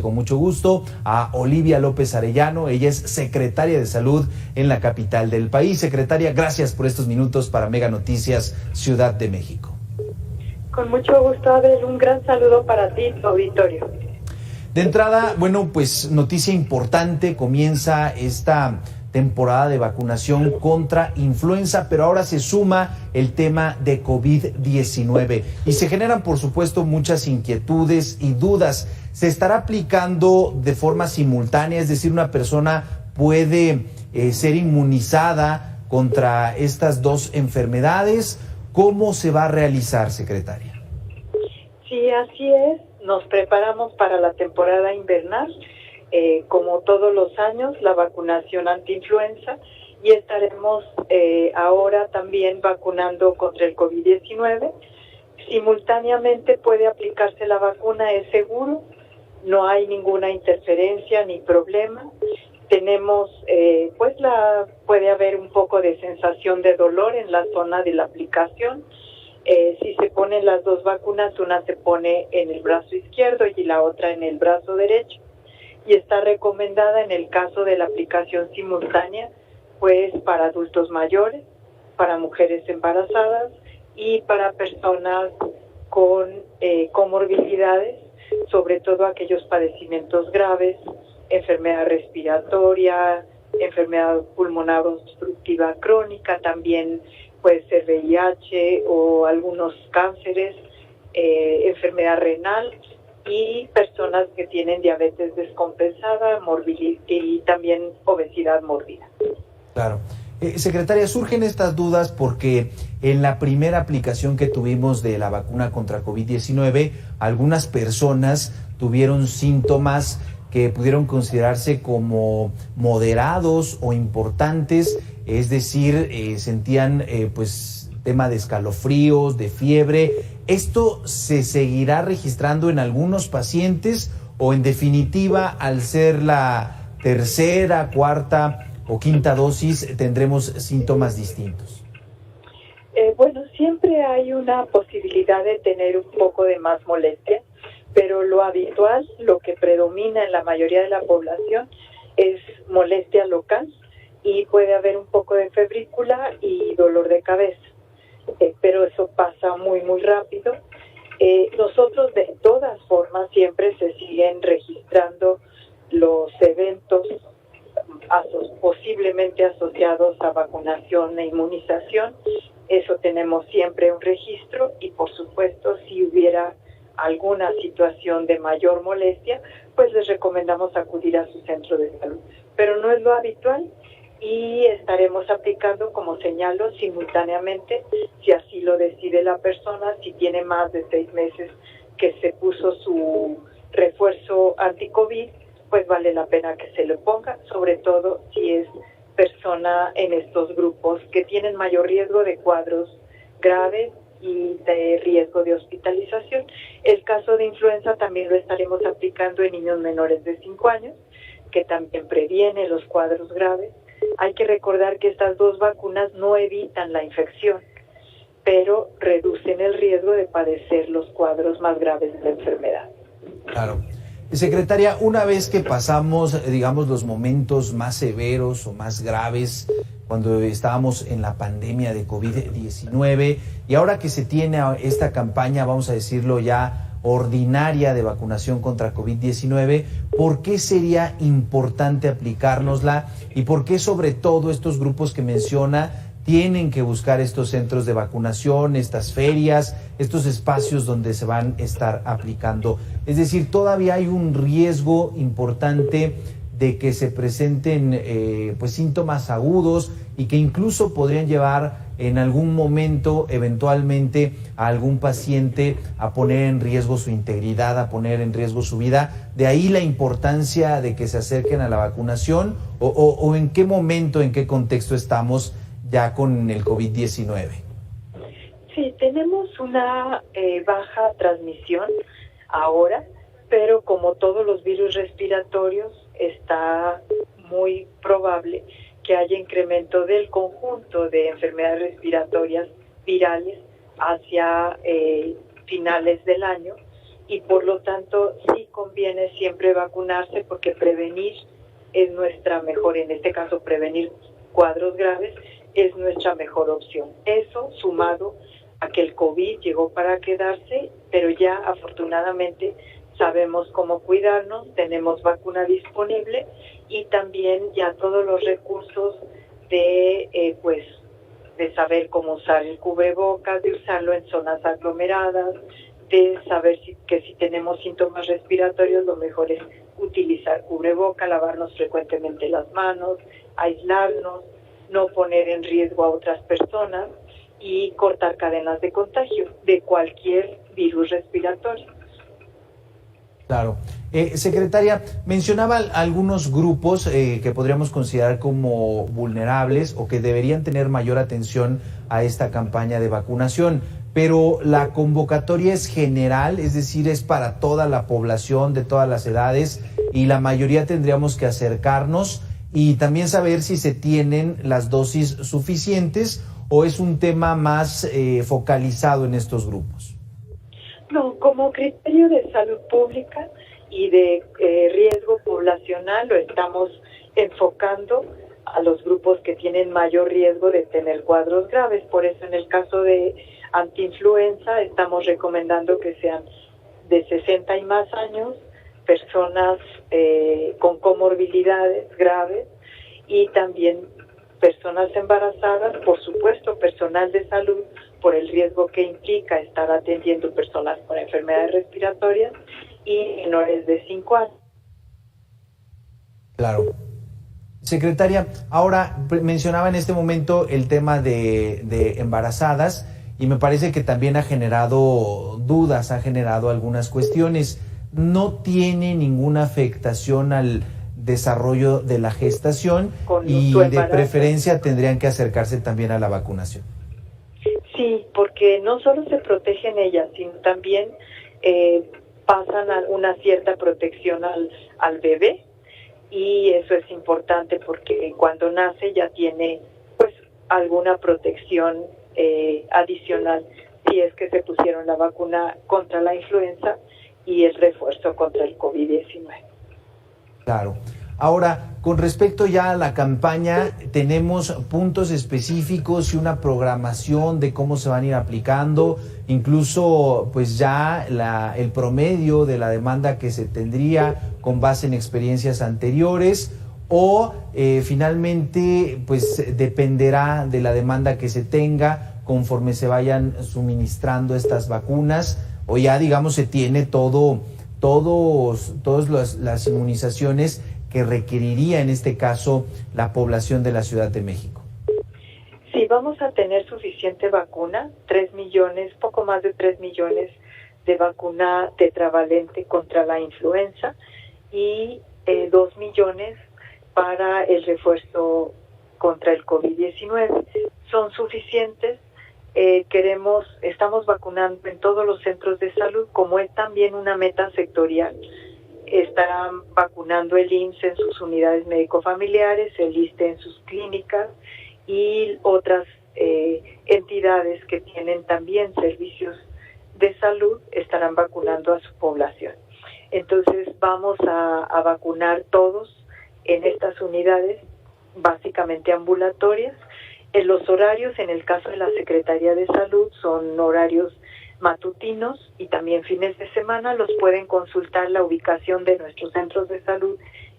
Con mucho gusto a Olivia López Arellano, ella es secretaria de Salud en la capital del país. Secretaria, gracias por estos minutos para Mega Noticias Ciudad de México. Con mucho gusto, Abel, un gran saludo para ti, tu auditorio. De entrada, bueno, pues noticia importante, comienza esta temporada de vacunación contra influenza, pero ahora se suma el tema de COVID-19 y se generan, por supuesto, muchas inquietudes y dudas. ¿Se estará aplicando de forma simultánea? Es decir, una persona puede ser inmunizada contra estas dos enfermedades. ¿Cómo se va a realizar, secretaria? Sí, así es. Nos preparamos para la temporada invernal. Como todos los años, la vacunación antiinfluenza, y estaremos ahora también vacunando contra el COVID-19. Simultáneamente puede aplicarse la vacuna, es seguro, no hay ninguna interferencia ni problema. Tenemos, puede haber un poco de sensación de dolor en la zona de la aplicación. Si se ponen las dos vacunas, una se pone en el brazo izquierdo y la otra en el brazo derecho. Y está recomendada en el caso de la aplicación simultánea, pues para adultos mayores, para mujeres embarazadas y para personas con comorbilidades, sobre todo aquellos padecimientos graves, enfermedad respiratoria, enfermedad pulmonar obstructiva crónica, también puede ser VIH o algunos cánceres, enfermedad renal, y personas que tienen diabetes descompensada, morbilidad y también obesidad mórbida. Claro. Secretaria, surgen estas dudas porque en la primera aplicación que tuvimos de la vacuna contra COVID-19, algunas personas tuvieron síntomas que pudieron considerarse como moderados o importantes, es decir, sentían tema de escalofríos, de fiebre. ¿Esto se seguirá registrando en algunos pacientes o en definitiva, al ser la tercera, cuarta o quinta dosis, tendremos síntomas distintos? Siempre hay una posibilidad de tener un poco de más molestia, pero lo habitual, lo que predomina en la mayoría de la población es molestia local y puede haber un poco de febrícula y dolor de cabeza. Pero eso pasa muy rápido. Nosotros de todas formas siempre se siguen registrando los eventos posiblemente asociados a vacunación e inmunización. Eso tenemos siempre un registro y por supuesto si hubiera alguna situación de mayor molestia, pues les recomendamos acudir a su centro de salud. Pero no es lo habitual. Y estaremos aplicando, como señalo, simultáneamente, si así lo decide la persona, si tiene más de 6 meses que se puso su refuerzo anti-COVID, pues vale la pena que se lo ponga, sobre todo si es persona en estos grupos que tienen mayor riesgo de cuadros graves y de riesgo de hospitalización. El caso de influenza también lo estaremos aplicando en niños menores de 5 años, que también previene los cuadros graves. Hay que recordar que estas dos vacunas no evitan la infección, pero reducen el riesgo de padecer los cuadros más graves de la enfermedad. Claro. Secretaria, una vez que pasamos, digamos, los momentos más severos o más graves, cuando estábamos en la pandemia de COVID-19, y ahora que se tiene esta campaña, vamos a decirlo ya, ordinaria de vacunación contra COVID-19, ¿por qué sería importante aplicárnosla y por qué sobre todo estos grupos que menciona tienen que buscar estos centros de vacunación, estas ferias, estos espacios donde se van a estar aplicando? Es decir, todavía hay un riesgo importante de que se presenten síntomas agudos y que incluso podrían llevar en algún momento eventualmente a algún paciente a poner en riesgo su integridad, a poner en riesgo su vida. De ahí la importancia de que se acerquen a la vacunación o en qué momento, en qué contexto estamos ya con el COVID-19. Sí, tenemos una baja transmisión ahora, pero como todos los virus respiratorios está muy probable que haya incremento del conjunto de enfermedades respiratorias virales hacia finales del año y por lo tanto sí conviene siempre vacunarse porque prevenir es nuestra mejor, en este caso prevenir cuadros graves es nuestra mejor opción. Eso sumado a que el COVID llegó para quedarse, pero ya afortunadamente sabemos cómo cuidarnos, tenemos vacuna disponible y también ya todos los recursos de de saber cómo usar el cubrebocas, de usarlo en zonas aglomeradas, de saber que si tenemos síntomas respiratorios lo mejor es utilizar cubreboca, lavarnos frecuentemente las manos, aislarnos, no poner en riesgo a otras personas y cortar cadenas de contagio de cualquier virus respiratorio. Claro. Secretaria, mencionaba algunos grupos que podríamos considerar como vulnerables o que deberían tener mayor atención a esta campaña de vacunación, pero la convocatoria es general, es decir, es para toda la población de todas las edades y la mayoría tendríamos que acercarnos y también saber si se tienen las dosis suficientes o es un tema más focalizado en estos grupos. No, como criterio de salud pública y de riesgo poblacional lo estamos enfocando a los grupos que tienen mayor riesgo de tener cuadros graves. Por eso en el caso de antiinfluenza estamos recomendando que sean de 60 y más años, personas con comorbilidades graves y también personas embarazadas, por supuesto personal de salud, por el riesgo que implica estar atendiendo personas con enfermedades respiratorias y menores de 5 años. Claro. Secretaria, ahora mencionaba en este momento el tema de embarazadas y me parece que también ha generado dudas, ha generado algunas cuestiones. No tiene ninguna afectación al desarrollo de la gestación y de preferencia tendrían que acercarse también a la vacunación. Sí, porque no solo se protegen ellas, sino también pasan a una cierta protección al bebé y eso es importante porque cuando nace ya tiene pues alguna protección adicional si es que se pusieron la vacuna contra la influenza y el refuerzo contra el COVID-19. Claro. Ahora, con respecto ya a la campaña, tenemos puntos específicos y una programación de cómo se van a ir aplicando, incluso pues ya el promedio de la demanda que se tendría con base en experiencias anteriores o finalmente pues dependerá de la demanda que se tenga conforme se vayan suministrando estas vacunas o ya digamos se tiene todas las inmunizaciones que requeriría en este caso la población de la Ciudad de México. Sí, vamos a tener suficiente vacuna, 3 millones, poco más de 3 millones de vacuna tetravalente contra la influenza y 2 millones para el refuerzo contra el COVID-19. Son suficientes. Estamos vacunando en todos los centros de salud, como es también una meta sectorial. Estarán vacunando el IMSS en sus unidades médico-familiares, el ISSSTE en sus clínicas y otras entidades que tienen también servicios de salud estarán vacunando a su población. Entonces vamos a vacunar todos en estas unidades, básicamente ambulatorias. En los horarios, en el caso de la Secretaría de Salud, son horarios matutinos y también fines de semana. Los pueden consultar la ubicación de nuestros centros de salud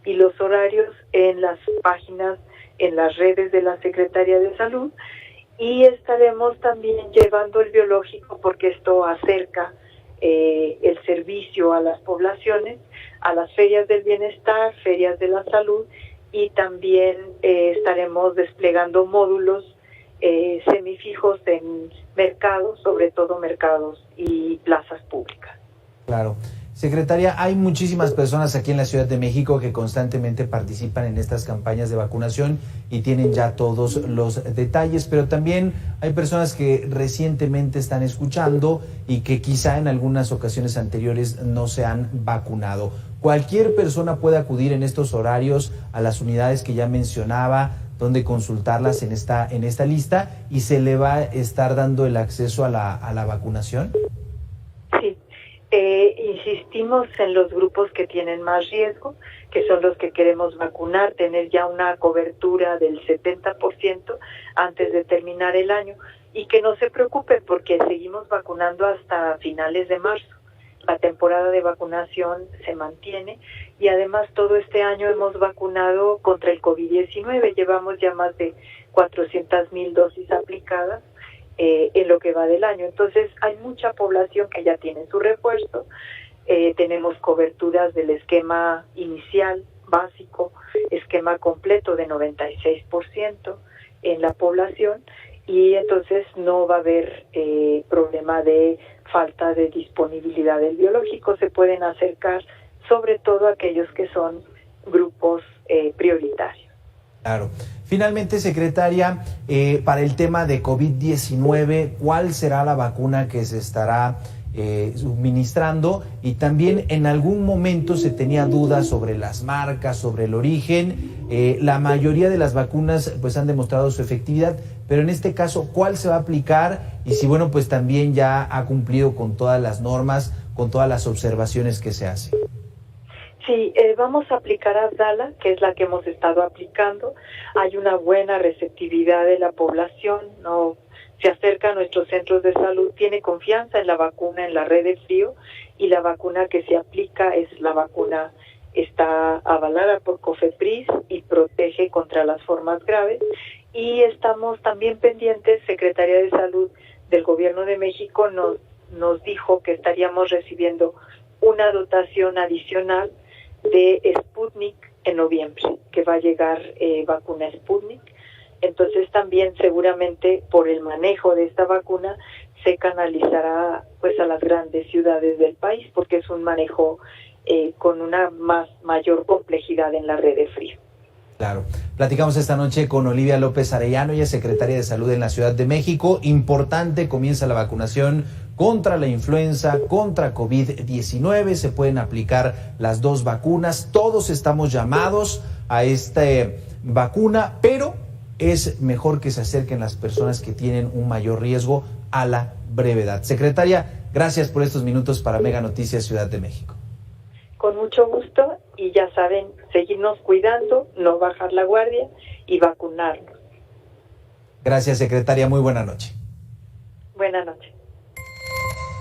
y los horarios en las páginas, en las redes de la Secretaría de Salud y estaremos también llevando el biológico porque esto acerca el servicio a las poblaciones, a las ferias del bienestar, ferias de la salud y también estaremos desplegando módulos semifijos en mercados, sobre todo mercados y plazas públicas. Claro. Secretaria, hay muchísimas personas aquí en la Ciudad de México que constantemente participan en estas campañas de vacunación y tienen ya todos los detalles, pero también hay personas que recientemente están escuchando y que quizá en algunas ocasiones anteriores no se han vacunado. Cualquier persona puede acudir en estos horarios a las unidades que ya mencionaba, donde consultarlas en esta lista y se le va a estar dando el acceso a la vacunación. Sí. Insistimos en los grupos que tienen más riesgo, que son los que queremos vacunar, tener ya una cobertura del 70% antes de terminar el año, y que no se preocupen porque seguimos vacunando hasta finales de marzo. La temporada de vacunación se mantiene y además todo este año hemos vacunado contra el COVID-19. Llevamos ya más de 400,000 dosis aplicadas en lo que va del año. Entonces hay mucha población que ya tiene su refuerzo. Tenemos coberturas del esquema inicial, básico, esquema completo de 96% en la población, y entonces no va a haber problema de falta de disponibilidad del biológico. Se pueden acercar sobre todo aquellos que son grupos prioritarios. Claro. Finalmente, secretaria, para el tema de COVID-19, ¿cuál será la vacuna que se estará suministrando? Y también en algún momento se tenía dudas sobre las marcas, sobre el origen. La mayoría de las vacunas pues han demostrado su efectividad, pero en este caso, ¿cuál se va a aplicar? Y si, bueno, pues también ya ha cumplido con todas las normas, con todas las observaciones que se hacen. Sí, vamos a aplicar Abdala, que es la que hemos estado aplicando. Hay una buena receptividad de la población, no se acerca a nuestros centros de salud, tiene confianza en la vacuna, en la red de frío, y la vacuna que se aplica es la vacuna, está avalada por COFEPRIS y protege contra las formas graves. Y estamos también pendientes, Secretaría de Salud del Gobierno de México nos dijo que estaríamos recibiendo una dotación adicional de Sputnik en noviembre, que va a llegar vacuna Sputnik. Entonces también seguramente por el manejo de esta vacuna se canalizará pues a las grandes ciudades del país, porque es un manejo con una mayor complejidad en la red de frío. Claro. Platicamos esta noche con Olivia López Arellano, ella es secretaria de Salud en la Ciudad de México. Importante, comienza la vacunación contra la influenza, contra COVID-19. Se pueden aplicar las dos vacunas. Todos estamos llamados a esta vacuna, pero es mejor que se acerquen las personas que tienen un mayor riesgo a la brevedad. Secretaria, gracias por estos minutos para Mega Noticias Ciudad de México. Con mucho gusto, y ya saben, seguirnos cuidando, no bajar la guardia y vacunarnos. Gracias, secretaria. Muy buena noche. Buenas noches.